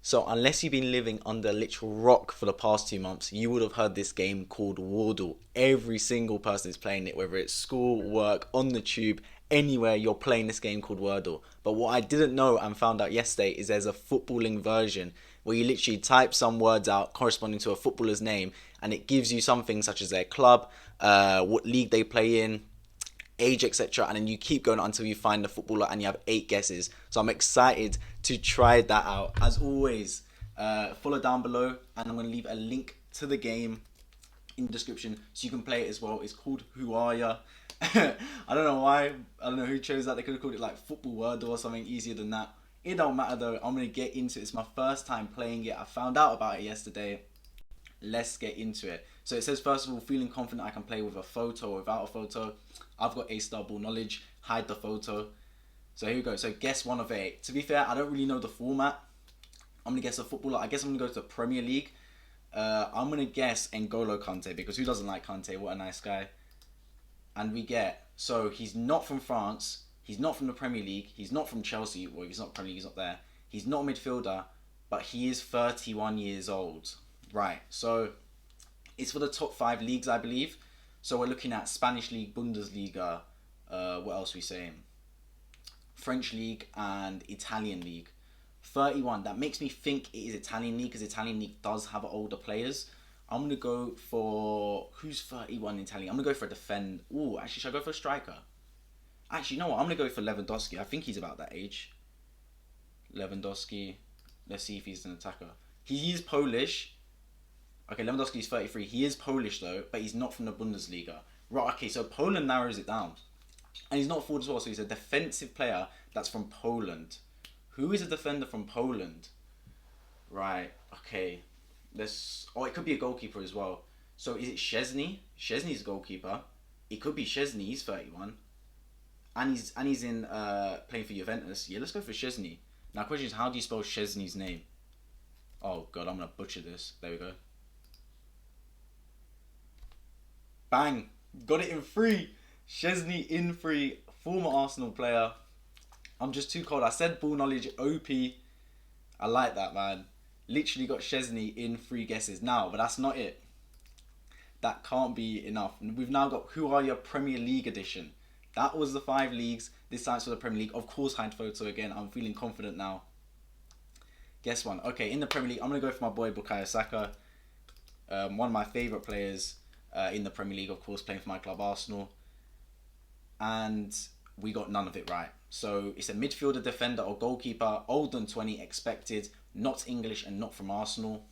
So, unless you've been living under a literal rock for the past 2 months, you would have heard this game called Wordle. Every single person is playing it, whether it's school, work, on the tube, anywhere, you're playing this game called Wordle. But what I didn't know and found out yesterday is there's a footballing version where you literally type some words out corresponding to a footballer's name and it gives you something such as their club, what league they play in, age, etc. And then you keep going until you find the footballer and you have 8 guesses. So I'm excited to try that out. As always, follow down below and I'm going to leave a link to the game in the description so you can play it as well. It's called Who Are Ya? I don't know why. I don't know who chose that. They could have called it like Football Wordle or something easier than that. It don't matter though. I'm going to get into it. It's my first time playing it. I found out about it yesterday. Let's get into it. So it says, first of all, feeling confident I can play with a photo or without a photo. I've got A-star ball knowledge. Hide the photo. So here we go. So guess 1 of 8. To be fair, I don't really know the format. I'm going to guess a footballer. I guess I'm going to go to the Premier League. I'm going to guess N'Golo Kante because who doesn't like Kante? What a nice guy. And we get, so he's not from France. He's not from the Premier League. He's not from Chelsea. Well, he's not Premier League. He's not there. He's not a midfielder, but he is 31 years old. Right, so it's for the top 5 leagues, I believe. So we're looking at Spanish League, Bundesliga, what else are we saying? French League and Italian League. 31, that makes me think it is Italian League because Italian League does have older players. I'm going to go for, who's 31 in Italian? I'm going to go for a defend. Ooh, actually, should I go for a striker? Actually, you know what? I'm going to go for Lewandowski. I think he's about that age. Lewandowski. Let's see if he's an attacker. He is Polish. Okay, Lewandowski is 33. He is Polish though, but he's not from the Bundesliga. Right, okay, so Poland narrows it down. And he's not forward as well, so he's a defensive player that's from Poland. Who is a defender from Poland? Right, okay. Let's... Oh, it could be a goalkeeper as well. So is it Szczesny? Szczesny's a goalkeeper. It could be Szczesny, he's 31. And he's in playing for Juventus. Yeah, let's go for Szczesny. Now, question is, how do you spell Szczesny's name? Oh god, I'm gonna butcher this. There we go. Bang! Got it in 3. Szczesny in 3. Former Arsenal player. I'm just too cold. I said ball knowledge OP. I like that, man. Literally got Szczesny in 3 guesses. Now, but that's not it. That can't be enough. We've now got Who Are Your Premier League edition. That was the 5 leagues. This time's for the Premier League. Of course, hide photo again. I'm feeling confident now. Guess one. Okay, in the Premier League, I'm going to go for my boy Bukayo Saka. One of my favourite players in the Premier League, of course, playing for my club Arsenal. And we got none of it right. So it's a midfielder, defender or goalkeeper, older than 20, expected, not English and not from Arsenal.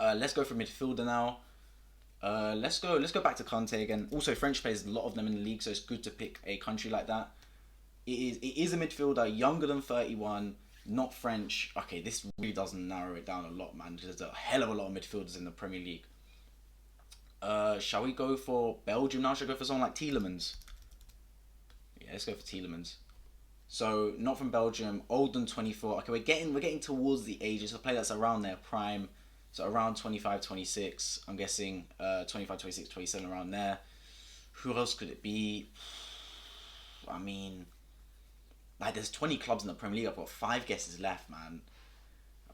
Let's go for midfielder now. Let's go back to Kante again. Also, French players, a lot of them in the league, so it's good to pick a country like that. It is a midfielder, younger than 31, not French. Okay, this really doesn't narrow it down a lot, man. There's a hell of a lot of midfielders in the Premier League. Shall we go for Belgium now? Shall I go for someone like Tielemans? Yeah, let's go for Tielemans. So, not from Belgium, older than 24. Okay, we're getting towards the ages. A player that's around their prime. So around 25, 26. I'm guessing 25, 26, 27, around there. Who else could it be? I mean, like there's 20 clubs in the Premier League. I've got 5 guesses left, man.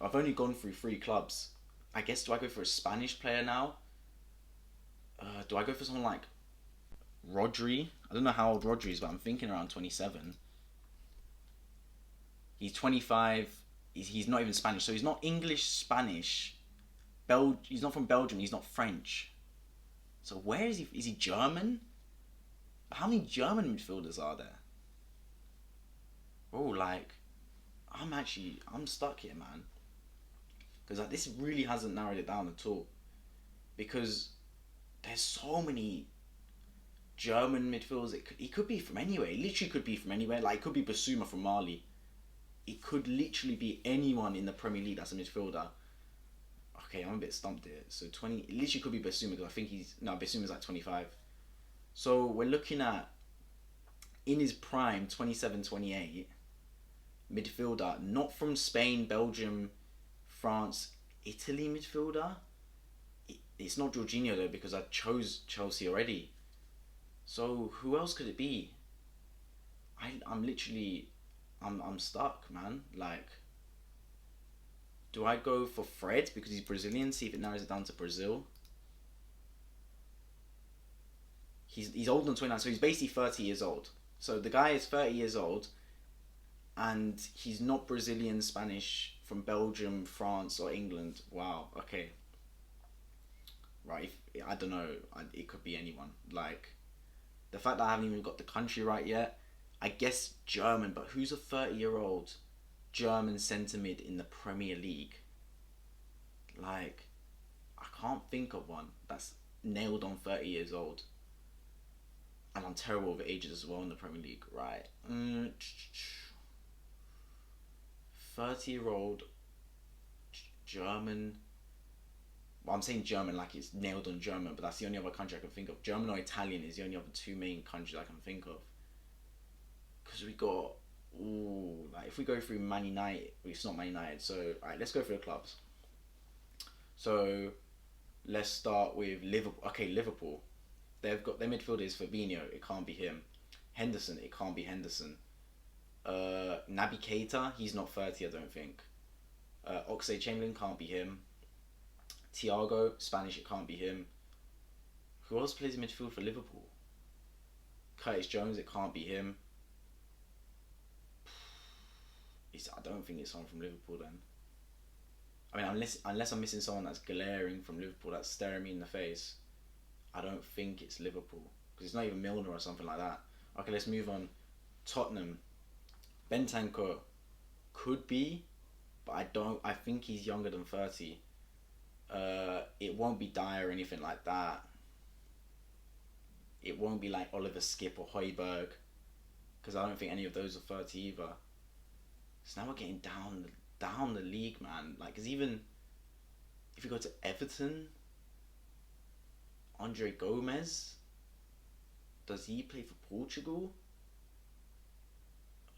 I've only gone through 3 clubs. I guess, do I go for a Spanish player now? Do I go for someone like Rodri? I don't know how old Rodri is, but I'm thinking around 27. He's 25. He's not even Spanish, so he's not English, Spanish. He's not from Belgium. He's not French. So where is he? Is he German? How many German midfielders are there? Oh, like, I'm stuck here, man. Because like, this really hasn't narrowed it down at all. Because there's so many German midfielders. He could be from anywhere. He literally could be from anywhere. Like, it could be Basuma from Mali. It could literally be anyone in the Premier League that's a midfielder. Okay, I'm a bit stumped here. So 20, it literally could be Basuma because I think Basuma's like 25. So we're looking at, in his prime, 27, 28, midfielder, not from Spain, Belgium, France, Italy midfielder. It's not Jorginho though because I chose Chelsea already. So who else could it be? I'm literally, I'm stuck, man. Like, Do I go for Fred because he's Brazilian? See if it narrows it down to Brazil. He's older than 29, so he's basically 30 years old. So the guy is 30 years old, and he's not Brazilian, Spanish, from Belgium, France, or England. Wow. Okay. Right. I don't know. It could be anyone. Like the fact that I haven't even got the country right yet. I guess German, but who's a 30-year-old German centre mid in the Premier League? Like, I can't think of one that's nailed on 30 years old. And I'm terrible with ages as well in the Premier League, right? 30-year-old German. Well, I'm saying German like it's nailed on German, but that's the only other country I can think of. German or Italian is the only other two main countries I can think of. Because we got, like if we go through Man United, it's not Man United. So, alright, let's go through the clubs. So, let's start with Liverpool. Okay, Liverpool. They've got their midfielder is Fabinho. It can't be him. Henderson. It can't be Henderson. Naby Keita. He's not 30, I don't think. Oxlade-Chamberlain can't be him. Thiago, Spanish. It can't be him. Who else plays midfield for Liverpool? Curtis Jones. It can't be him. I don't think it's someone from Liverpool then. I mean, unless I'm missing someone that's glaring from Liverpool, that's staring me in the face. I don't think it's Liverpool because it's not even Milner or something like that. Okay, let's move on. Tottenham. Bentancur could be, but I don't. I think he's younger than 30. It won't be Dyer or anything like that. It won't be like Oliver Skip or Højbjerg because I don't think any of those are 30 either. So now we're getting down the league, man. Like, cause even if you go to Everton, Andre Gomez, does he play for Portugal?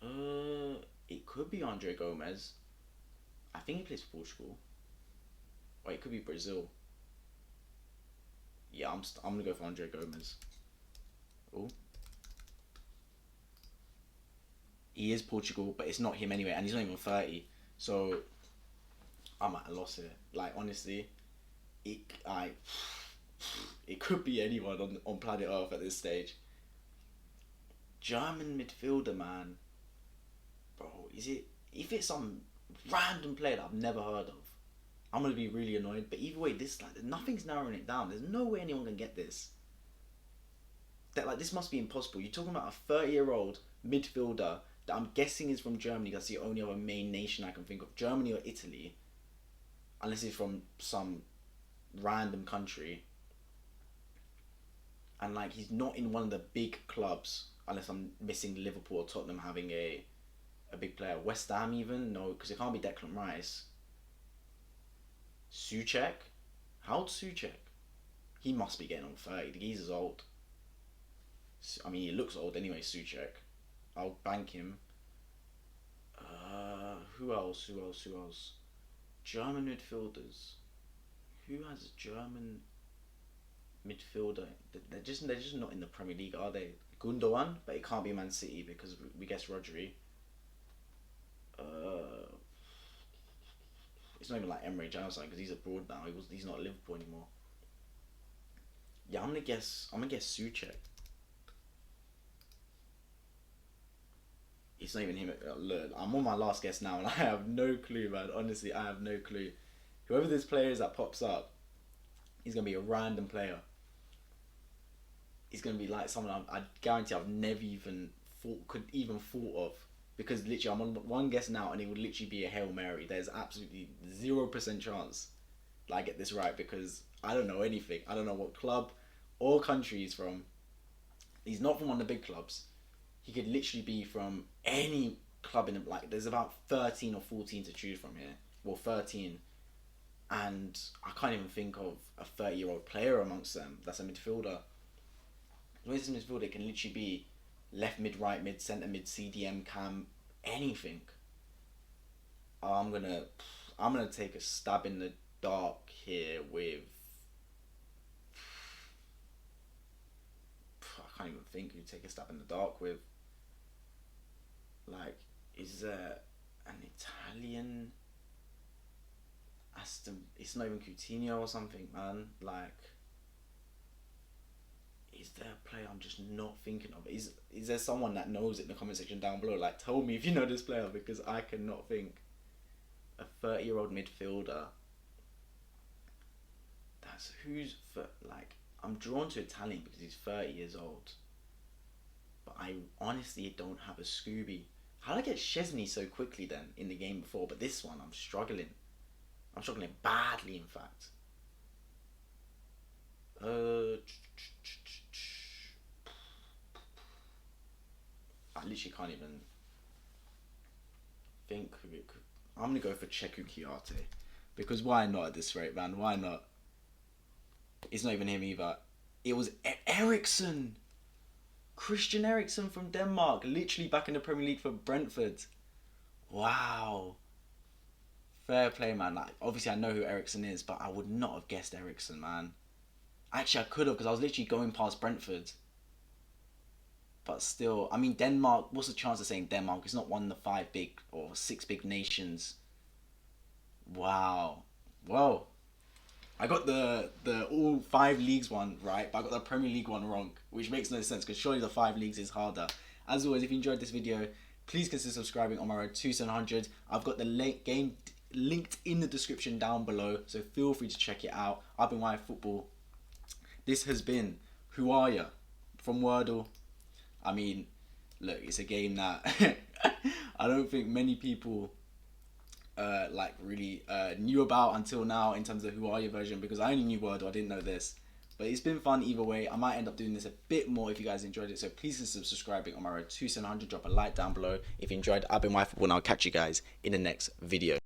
It could be Andre Gomez. I think he plays for Portugal. Or it could be Brazil. Yeah, I'm gonna go for Andre Gomez. Oh. He is Portugal, but it's not him anyway, and he's not even 30. So I'm at a loss here. Like honestly, it could be anyone on planet Earth at this stage. German midfielder, man. Bro, is it? If it's some random player that I've never heard of, I'm gonna be really annoyed. But either way, nothing's narrowing it down. There's no way anyone can get this. This must be impossible. You're talking about a 30-year-old midfielder that I'm guessing is from Germany. That's the only other main nation I can think of. Germany or Italy. Unless he's from some random country. And he's not in one of the big clubs. Unless I'm missing Liverpool or Tottenham having a big player. West Ham even? No, because it can't be Declan Rice. Souček? How old's Souček? He must be getting on 30. The geezer's old. I mean, he looks old anyway, Souček. I'll bank him. Who else? German midfielders. Who has a German midfielder? They're just not in the Premier League, are they? Gundogan, but it can't be Man City because we guess Rodri. It's not even like Emre Can because he's abroad now. He's not at Liverpool anymore. Yeah, I'm gonna guess Souček. It's not even him. Look, I'm on my last guess now, and I have no clue, man. Honestly, I have no clue. Whoever this player is that pops up, he's gonna be a random player. He's gonna be like someone I guarantee I've never even thought of, because literally I'm on one guess now, and it would literally be a Hail Mary. There's absolutely 0% chance that I get this right because I don't know anything. I don't know what club or country he's from. He's not from one of the big clubs. He could literally be from any club there's about 13 or 14 to choose from here. Well, 13. And I can't even think of a 30-year-old player amongst them that's a midfielder. This midfielder can literally be left mid, right mid, centre mid, CDM, cam, anything. I'm gonna take a stab in the dark here with. I can't even think who take a stab in the dark with. Is there an Italian It's not even Coutinho or something, man. Like, is there a player I'm just not thinking of? Is there someone that knows it in the comment section down below? Like, tell me if you know this player, because I cannot think. A 30-year-old midfielder. That's who's for, like, I'm drawn to Italian because he's 30 years old. But I honestly don't have a Scooby. How did I get Chesney so quickly then in the game before? But this one, I'm struggling. I'm struggling badly, in fact. I literally can't even think who it could. I'm going to go for Cheku Kiarte. Because why not at this rate, man? Why not? It's not even him either. It was Eriksson. Christian Eriksen from Denmark. Literally back in the Premier League for Brentford. Wow. Fair play, man. Like, obviously, I know who Eriksson is, but I would not have guessed Eriksson, man. Actually, I could have, because I was literally going past Brentford. But still, I mean, Denmark, what's the chance of saying Denmark? It's not one of the 5 big or 6 big nations. Wow. Whoa. I got the all 5 leagues one right, but I got the Premier League one wrong, which makes no sense, because surely the 5 leagues is harder. As always, if you enjoyed this video, please consider subscribing on my road to 700. I've got the game linked in the description down below, so feel free to check it out. I've been Football. This has been Who Are Ya? From Wordle. I mean, look, it's a game that I don't think many people really knew about until now, in terms of Who Are You version, because I only knew Wordle, I didn't know this. But it's been fun either way. I might end up doing this a bit more if you guys enjoyed it, so please consider subscribing on my road to 700. Drop a like down below if you enjoyed. I've been Football, and I'll catch you guys in the next video.